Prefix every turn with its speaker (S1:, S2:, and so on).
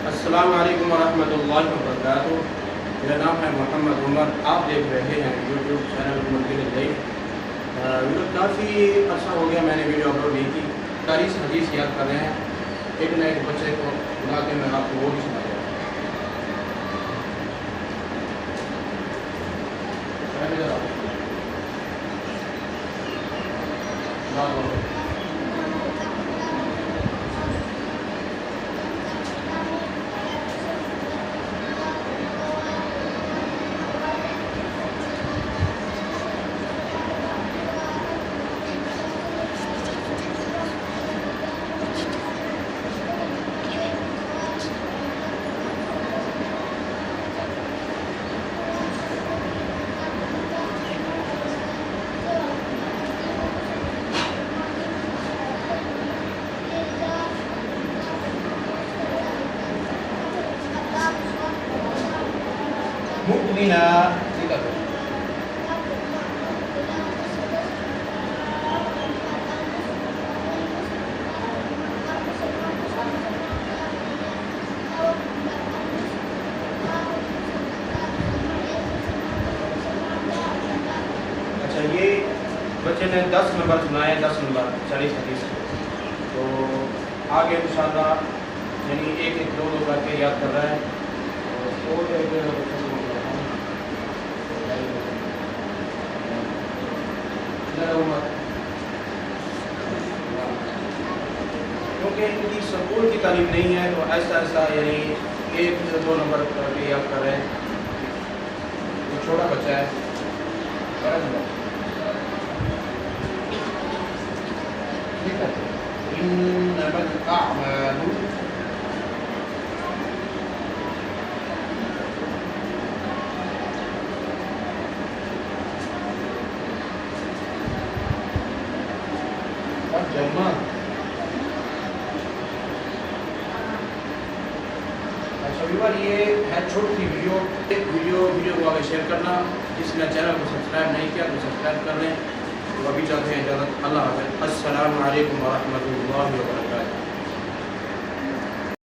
S1: अस्सलामु अलैकुम वरहमतुल्लाहि वबरकातुहू। मेरा नाम है मोहम्मद उमर। आप देख रहे हैं यूट्यूब चैनल मुंतिल लाइव। काफ़ी अर्सा हो गया मैंने वीडियो अपलोड नहीं की। तारीख हदीस याद कर रहे हैं। एक न एक बच्चे को बुला के मैं आपको वो भी सुना दूँ। मुमिना अच्छा, ये बच्चे ने 10 नंबर सुनाए, 10 नंबर 40 हदीस। तो आगे इंशाअल्लाह यानी एक एक दो दो करके याद कर रहा है। तो क्योंकि इनकी स्कूल की तालीम नहीं है तो ऐसा ऐसा यानी एक दो नंबर करके याद कर रहे हैं। तो छोटा बच्चा है। ठीक है। जमा अच्छा ये है छोटी सी वीडियो को आगे शेयर करना। जिसने चैनल को सब्सक्राइब नहीं किया तो सब्सक्राइब कर लें। तो अभी चलते हैं इजाज़त। अल्लाह हाफ़िज़। अस्सलामु अलैकुम वरहमतुल्लाहि वबरकातुहू।